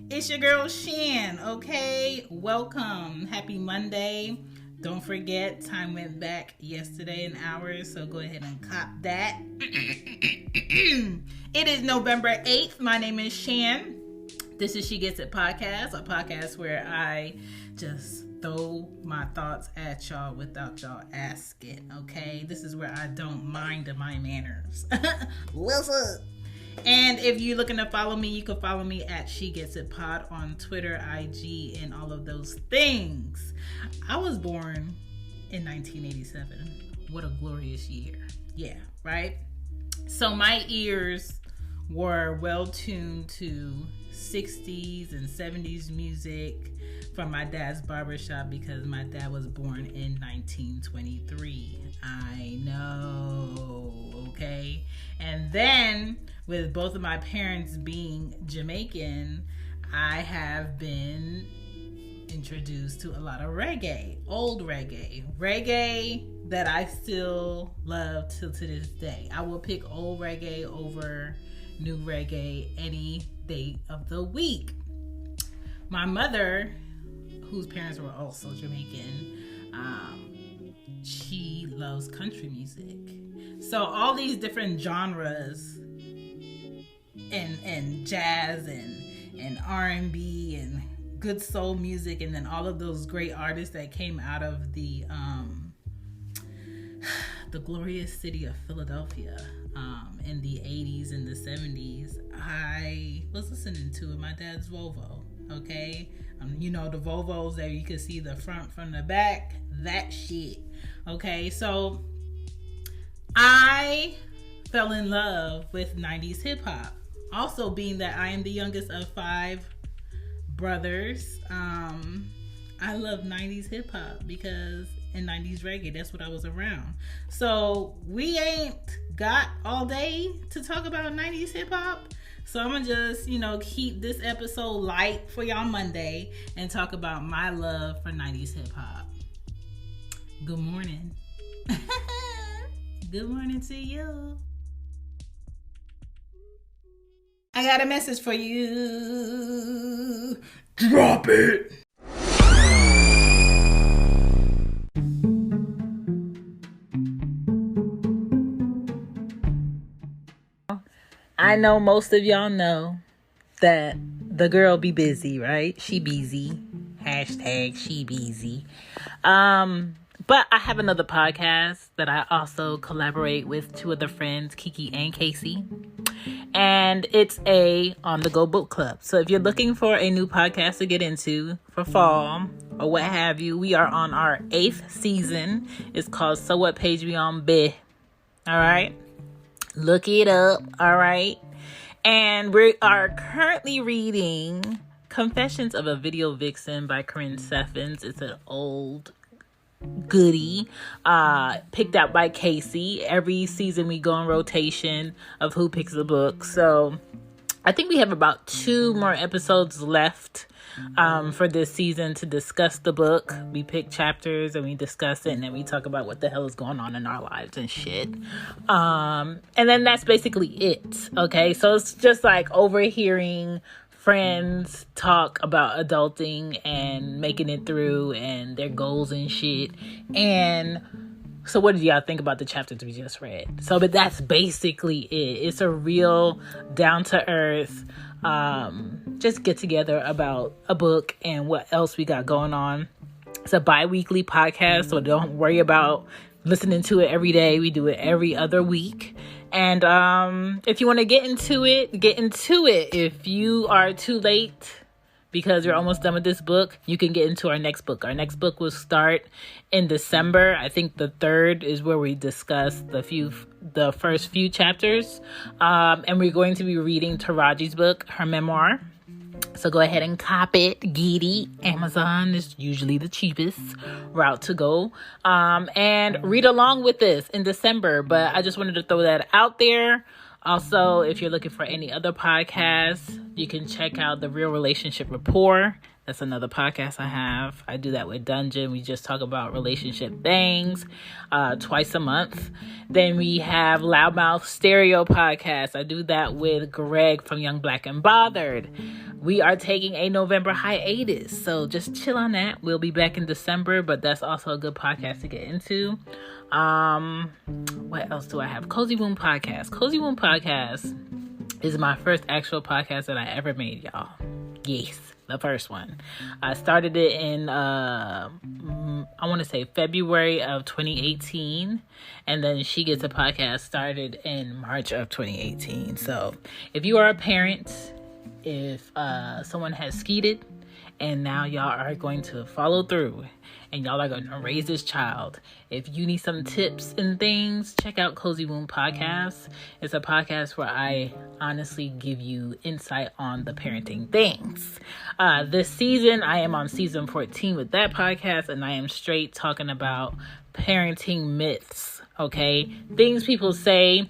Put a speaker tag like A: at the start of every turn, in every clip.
A: It's your girl Shan, okay? Welcome. Happy Monday. Don't forget, time went back yesterday in hours, so go ahead and cop that. It is November 8th. My name is Shan. This is She Gets It Podcast, a podcast where I just throw my thoughts at y'all without y'all asking, okay? This is where I don't mind my manners. What's up? And if you're looking to follow me, you can follow me at She Gets It Pod on Twitter, IG, and all of those things. I was born in 1987. What a glorious year. Yeah, right? So my ears were well tuned to 60s and 70s music from my dad's barbershop because my dad was born in 1923. I know, okay? And then with both of my parents being Jamaican, I have been introduced to a lot of reggae, old reggae that I still love till to this day. I will pick old reggae over new reggae any day of the week. My mother, whose parents were also Jamaican, she loves country music. So all these different genres and jazz and R&B and good soul music, and then all of those great artists that came out of the glorious city of Philadelphia in the 80s and the 70s, I was listening to in my dad's Volvo, okay? You know, the Volvos that you can see the front from the back, that shit, okay? So I fell in love with 90s hip-hop. Also, being that I am the youngest of 5 brothers, I love 90s hip-hop because in 90s reggae, that's what I was around. So we ain't got all day to talk about 90s hip-hop. So I'm gonna just, keep this episode light for y'all Monday and talk about my love for 90s hip-hop. Good morning. Good morning to you. I got a message for you. Drop it. I know most of y'all know that the girl be busy, right? She busy. Hashtag she busy. But I have another podcast that I also collaborate with 2 other friends, Kiki and Casey. And it's a on-the-go book club. So if you're looking for a new podcast to get into for fall or what have you, we are on our 8th season. It's called So What Page We On Be. All right? Look it up. All right? And we are currently reading Confessions of a Video Vixen by Corinne Steffens. It's an old goodie, picked out by Casey. Every season we go on rotation of who picks the book. So I think we have about 2 more episodes left for this season to discuss the book. We pick chapters and we discuss it, and then we talk about what the hell is going on in our lives and shit. And then that's basically it. Okay, so it's just like overhearing friends talk about adulting and making it through and their goals and shit. And so what did y'all think about the chapters we just read? So, but that's basically it. It's a real down-to-earth just get together about a book and what else we got going on. It's a bi-weekly podcast, so don't worry about listening to it every day. We do it every other week. And if you want to get into it. If you are too late because you're almost done with this book, you can get into our next book. Our next book will start in December. I think the 3rd is where we discuss the first few chapters. And we're going to be reading Taraji's book, her memoir. So go ahead and cop it. Get it. Amazon is usually the cheapest route to go. And read along with this in December. But I just wanted to throw that out there. Also, if you're looking for any other podcasts, You can check out The Real Relationship Rapport. That's another podcast I have. I do that with Dungeon. We just talk about relationship things twice a month. Then we have Loudmouth Stereo Podcast. I do that with Greg from Young Black and Bothered. We are taking a November hiatus, so just chill on that. We'll be back in December, but that's also a good podcast to get into. What else do I have? Cozy Womb Podcast. Cozy Womb Podcast is my first actual podcast that I ever made, y'all. Yes, the first one. I started it in, I want to say February of 2018. And then She Gets a Podcast started in March of 2018. So if you are a parent, if someone has skeeted and now y'all are going to follow through and y'all are going to raise this child, if you need some tips and things, check out Cozy Womb Podcast. It's a podcast where I honestly give you insight on the parenting things. This season, I am on season 14 with that podcast, and I am straight talking about parenting myths, okay? Things people say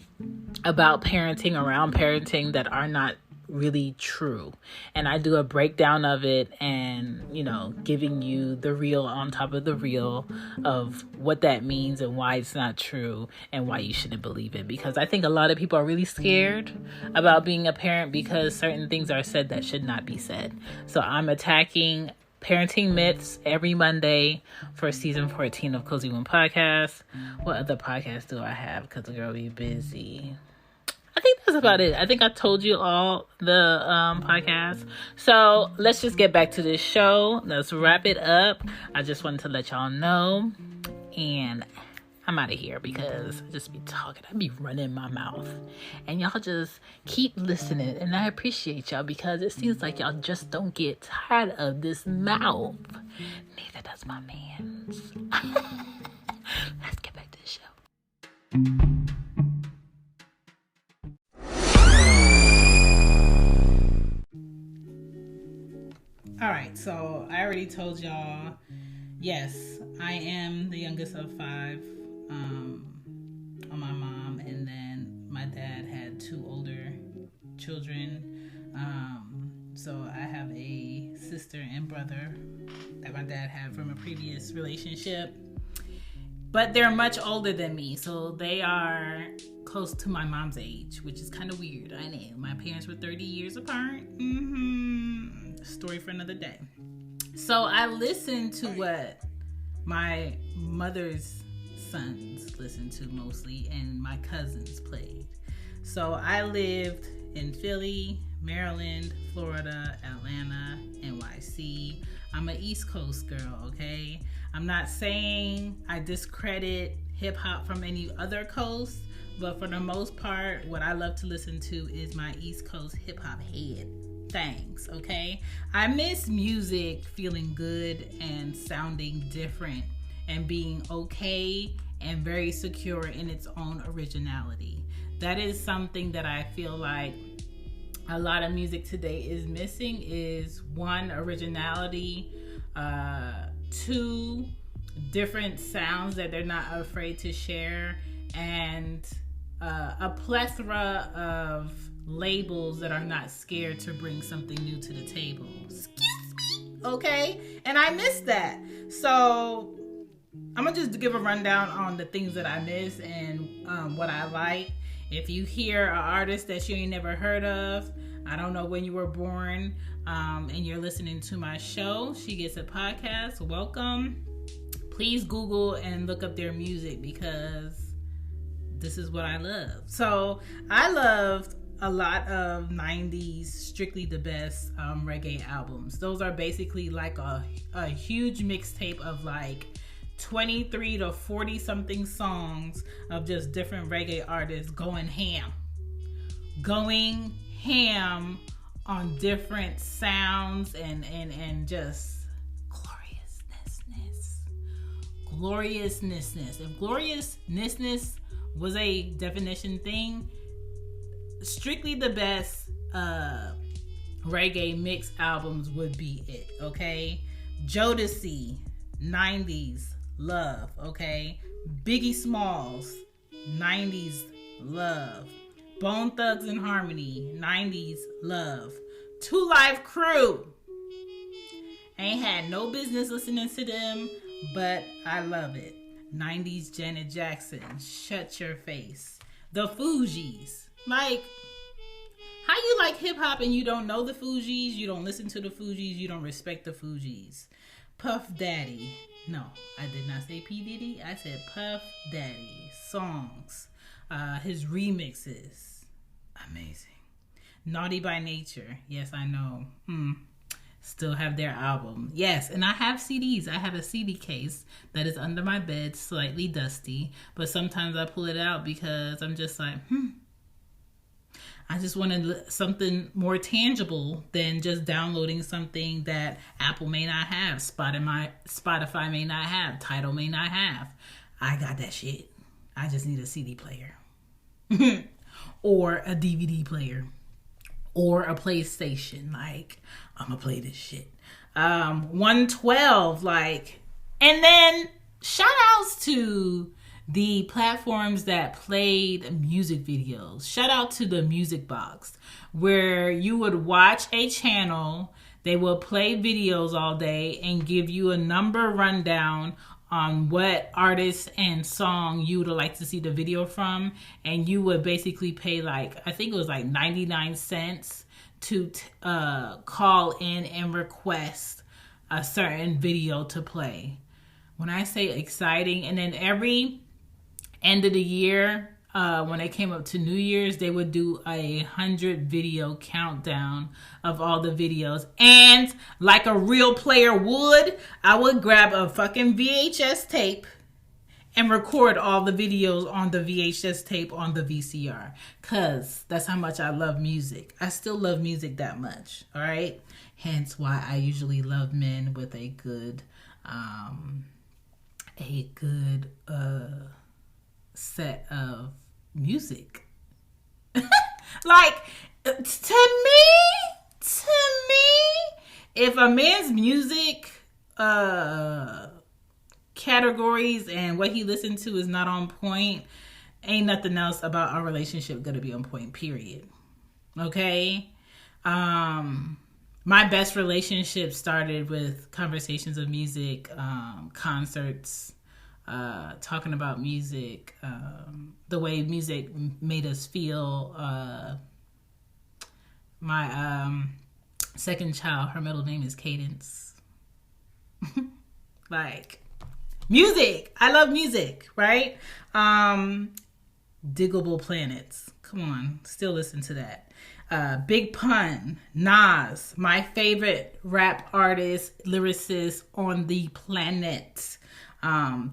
A: about parenting, around parenting, that are not really true. And I do a breakdown of it and, giving you the real on top of the real of what that means and why it's not true and why you shouldn't believe it. Because I think a lot of people are really scared about being a parent because certain things are said that should not be said. So I'm attacking parenting myths every Monday for season 14 of Cozy Womb Podcast. What other podcasts do I have? Because the girl be busy. I think that's about it. I think I told you all the podcasts. So let's just get back to this show. Let's wrap it up. I just wanted to let y'all know. And I'm out of here because I just be talking. I be running my mouth. And y'all just keep listening. And I appreciate y'all because it seems like y'all just don't get tired of this mouth. Neither does my man's. Let's get back to the show. All right, so I already told y'all, yes, I am the youngest of 5 on my mom, and then my dad had 2 older children. So I have a sister and brother that my dad had from a previous relationship, but they're much older than me, so they are close to my mom's age, which is kind of weird. I know my parents were 30 years apart. Story for another day. So I listened to what my mother's sons listened to mostly, and my cousins played. So I lived in Philly, Maryland, Florida, Atlanta, NYC. I'm an East Coast girl, okay? I'm not saying I discredit hip hop from any other coast, but for the most part, what I love to listen to is my East Coast hip hop head things, okay? I miss music feeling good and sounding different and being okay and very secure in its own originality. That is something that I feel like a lot of music today is missing. Is 1, originality, 2, different sounds that they're not afraid to share, and a plethora of labels that are not scared to bring something new to the table. Excuse me, okay? And I miss that. So I'm gonna just give a rundown on the things that I miss and what I like. If you hear an artist that you ain't never heard of, I don't know when you were born, and you're listening to my show, She Gets a Podcast, welcome. Please Google and look up their music because this is what I love. So I loved a lot of 90s Strictly the Best reggae albums. Those are basically like a huge mixtape of like 23 to 40 something songs of just different reggae artists going ham on different sounds and just gloriousness. If gloriousness was a definition thing, Strictly the Best reggae mix albums would be it, okay? Jodeci, 90's love, okay? Biggie Smalls, 90's love. Bone Thugs and Harmony, 90's love. Two Live Crew. Ain't had no business listening to them, but I love it. 90's Janet Jackson, Shut Your Face. The Fugees. Like, how you like hip hop and you don't know the Fugees? You don't listen to the Fugees? You don't respect the Fugees? Puff Daddy. No, I did not say P. Diddy. I said Puff Daddy. Songs. His remixes. Amazing. Naughty by Nature. Yes, I know. Still have their album. Yes, and I have CDs. I have a CD case that is under my bed, slightly dusty. But sometimes I pull it out because I'm just like, I just wanted something more tangible than just downloading something that Apple may not have, Spotify may not have, Tidal may not have. I got that shit. I just need a CD player. Or a DVD player. Or a PlayStation. Like, I'm gonna play this shit. 112, like, and then shout outs to the platforms that played music videos. Shout out to the Music Box, where you would watch a channel, they will play videos all day and give you a number rundown on what artist and song you would like to see the video from, and you would basically pay like, I think it was like 99 cents to call in and request a certain video to play. When I say exciting, and then every end of the year, when they came up to New Year's, they would do 100 video countdown of all the videos. And like a real player would, I would grab a fucking VHS tape and record all the videos on the VHS tape on the VCR. Because that's how much I love music. I still love music that much. All right? Hence why I usually love men with a good set of music. Like, to me, if a man's music categories and what he listened to is not on point, ain't nothing else about our relationship gonna be on point, period. Okay? My best relationship started with conversations of music, concerts, talking about music, the way music made us feel. My second child, her middle name is Cadence. Like, music. I love music, right? Diggable Planets. Come on, still listen to that. Big Pun, Nas, my favorite rap artist, lyricist on the planet.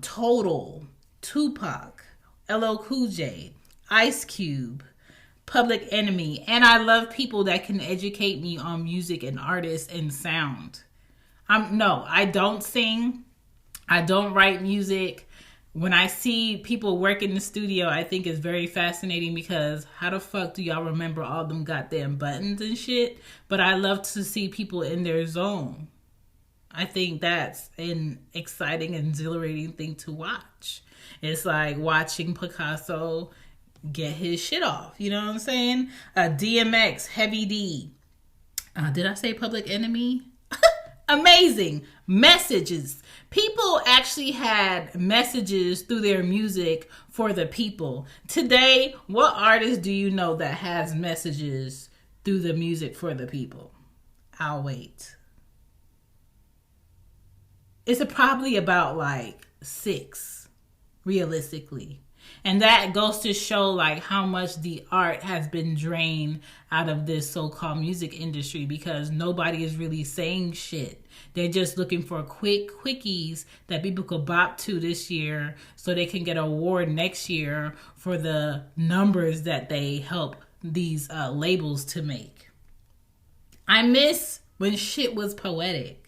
A: Total, Tupac, LL Cool J, Ice Cube, Public Enemy. And I love people that can educate me on music and artists and sound. I don't sing. I don't write music. When I see people work in the studio, I think it's very fascinating because how the fuck do y'all remember all them goddamn buttons and shit? But I love to see people in their zone. I think that's an exciting and exhilarating thing to watch. It's like watching Picasso get his shit off. You know what I'm saying? DMX, Heavy D. Did I say Public Enemy? Amazing. Messages. People actually had messages through their music for the people. Today, what artist do you know that has messages through the music for the people? I'll wait. It's probably about like 6, realistically. And that goes to show like how much the art has been drained out of this so-called music industry because nobody is really saying shit. They're just looking for quickies that people could bop to this year so they can get an award next year for the numbers that they help these labels to make. I miss when shit was poetic.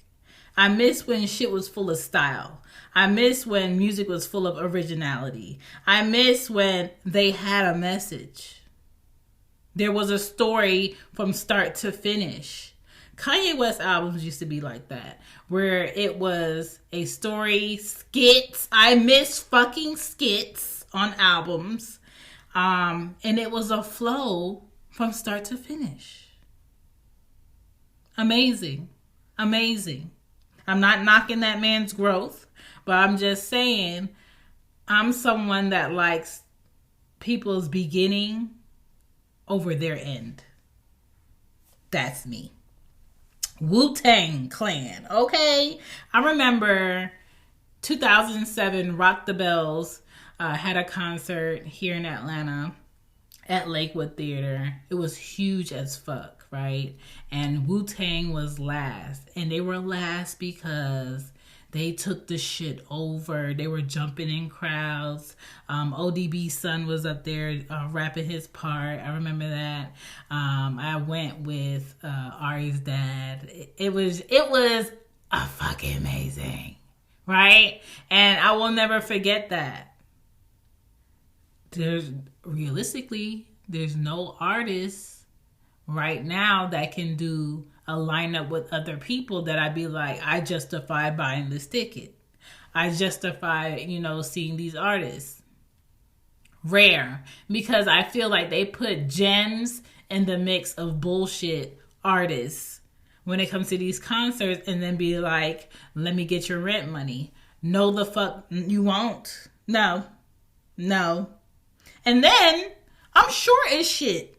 A: I miss when shit was full of style. I miss when music was full of originality. I miss when they had a message. There was a story from start to finish. Kanye West albums used to be like that, where it was a story, skits. I miss fucking skits on albums. And it was a flow from start to finish. Amazing. Amazing. I'm not knocking that man's growth, but I'm just saying I'm someone that likes people's beginning over their end. That's me. Wu-Tang Clan. Okay. I remember 2007 Rock the Bells had a concert here in Atlanta at Lakewood Theater. It was huge as fuck, right? And Wu-Tang was last. And they were last because they took the shit over. They were jumping in crowds. ODB's son was up there rapping his part. I remember that. I went with Ari's dad. It was a fucking amazing, right? And I will never forget that. There's no artist right now that can do a lineup with other people that I'd be like, I justify buying this ticket. I justify, seeing these artists. Rare. Because I feel like they put gems in the mix of bullshit artists when it comes to these concerts and then be like, let me get your rent money. No, the fuck you won't. No. And then I'm short as shit.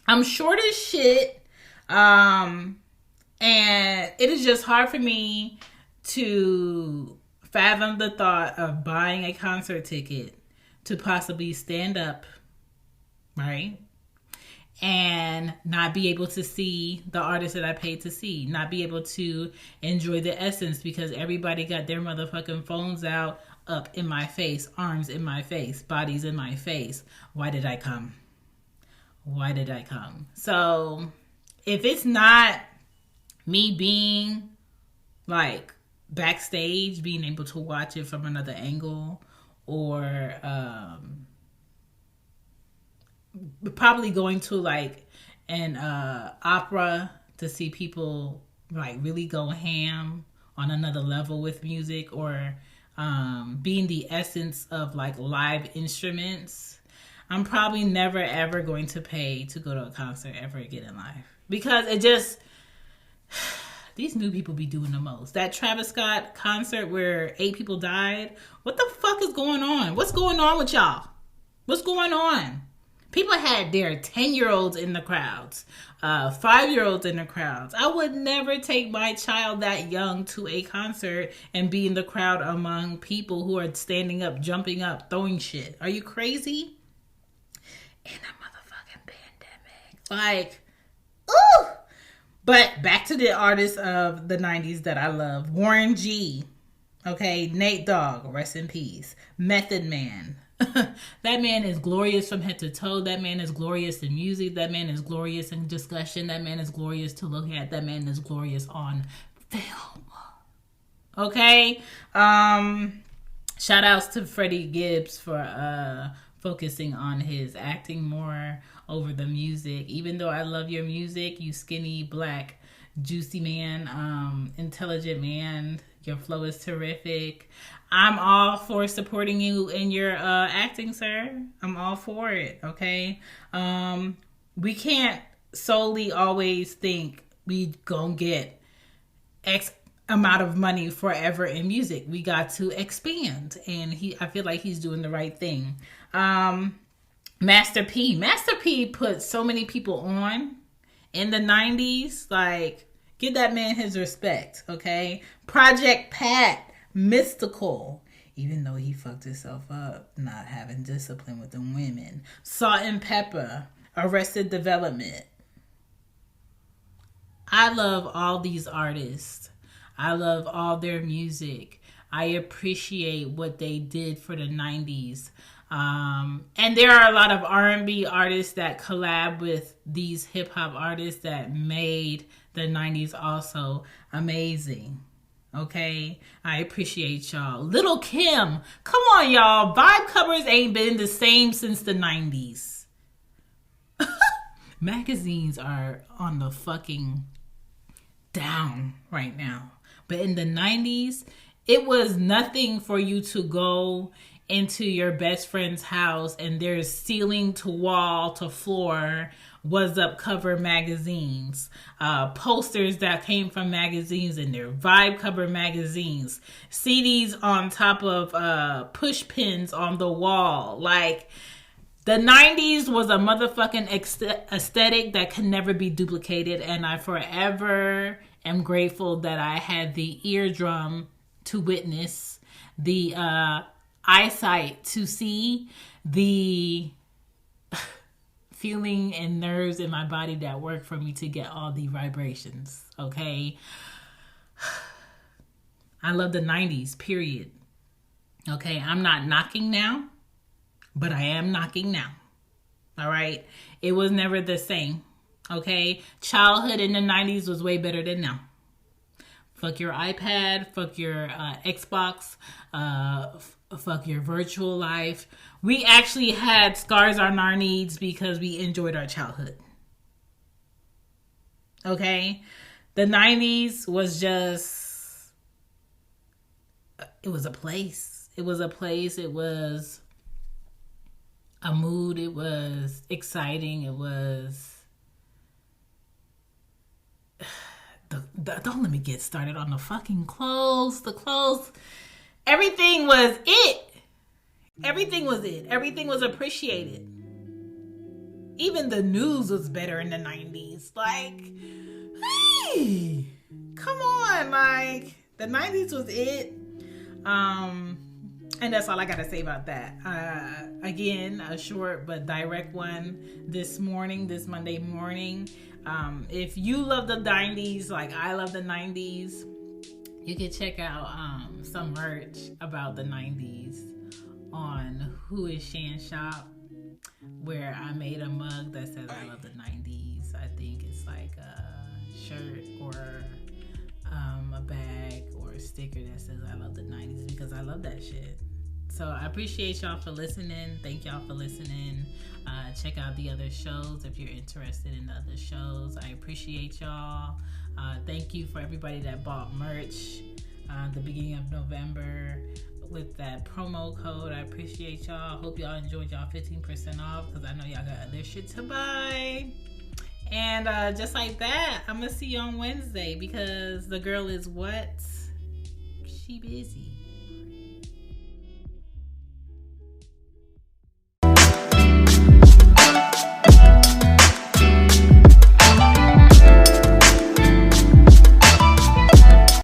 A: And it is just hard for me to fathom the thought of buying a concert ticket to possibly stand up, right? And not be able to see the artist that I paid to see. Not be able to enjoy the essence because everybody got their motherfucking phones out, up in my face, arms in my face, bodies in my face. Why did I come? So if it's not me being like backstage, being able to watch it from another angle, or probably going to like an opera to see people like really go ham on another level with music, or being the essence of like live instruments, I'm probably never ever going to pay to go to a concert ever again in life. Because it just, these new people be doing the most. That Travis Scott concert where 8 people died, what the fuck is going on? What's going on with y'all? What's going on? People had their 10-year-olds in the crowds, 5-year-olds in the crowds. I would never take my child that young to a concert and be in the crowd among people who are standing up, jumping up, throwing shit. Are you crazy? In a motherfucking pandemic. Like, ooh! But back to the artists of the 90s that I love. Warren G. Okay, Nate Dogg, rest in peace. Method Man. That man is glorious from head to toe. That man is glorious in music. That man is glorious in discussion. That man is glorious to look at. That man is glorious on film. Okay? Shout outs to Freddie Gibbs for focusing on his acting more over the music. Even though I love your music, you skinny, black, juicy man, intelligent man, your flow is terrific. I'm all for supporting you in your acting, sir. I'm all for it, okay? We can't solely always think we gonna get X amount of money forever in music. We got to expand, and I feel like he's doing the right thing. Master P put so many people on in the 90s. Like, give that man his respect, okay? Project Pat, Mystical, even though he fucked himself up not having discipline with the women. Salt and Pepper, Arrested Development. I love all these artists. I love all their music. I appreciate what they did for the 90s. And there are a lot of R&B artists that collab with these hip-hop artists that made the 90s also amazing. Okay? I appreciate y'all. Lil' Kim. Come on, y'all. Vibe covers ain't been the same since the 90s. Magazines are on the fucking down right now. But in the 90s, it was nothing for you to go into your best friend's house and there's ceiling to wall to floor was up cover magazines, posters that came from magazines in there, vibe cover magazines, CDs on top of push pins on the wall. Like, the 90s was a motherfucking aesthetic that can never be duplicated, and I forever am grateful that I had the eardrum to witness, the eyesight to see, the feeling and nerves in my body that work for me to get all the vibrations, okay? I love the 90s, period. Okay, I'm not knocking now, but I am knocking now. All right? It was never the same, okay? Childhood in the 90s was way better than now. Fuck your iPad, fuck your Xbox, fuck your virtual life. We actually had scars on our knees because we enjoyed our childhood. Okay? The 90s was just, it was a place. It was a place. It was a mood. It was exciting. It was... don't let me get started on the fucking clothes. The clothes. Everything was it. Everything was it. Everything was appreciated. Even the news was better in the 90s. Like, hey, come on. Like, the 90s was it. And that's all I gotta say about that. Again, a short but direct one this Monday morning. If you love the 90s like I love the 90s, you can check out some merch about the 90s on Who Is Shan Shop, where I made a mug that says I love the 90s. I think it's like a shirt or a bag or a sticker that says I love the 90s, because I love that shit. So I appreciate y'all for listening. Thank y'all for listening. Check out the other shows if you're interested in the other shows. I appreciate y'all. Thank you for everybody that bought merch the beginning of November with that promo code. I appreciate y'all. Hope y'all enjoyed y'all 15% off, because I know y'all got other shit to buy. And just like that, I'm going to see you on Wednesday, because the girl is what? She busy.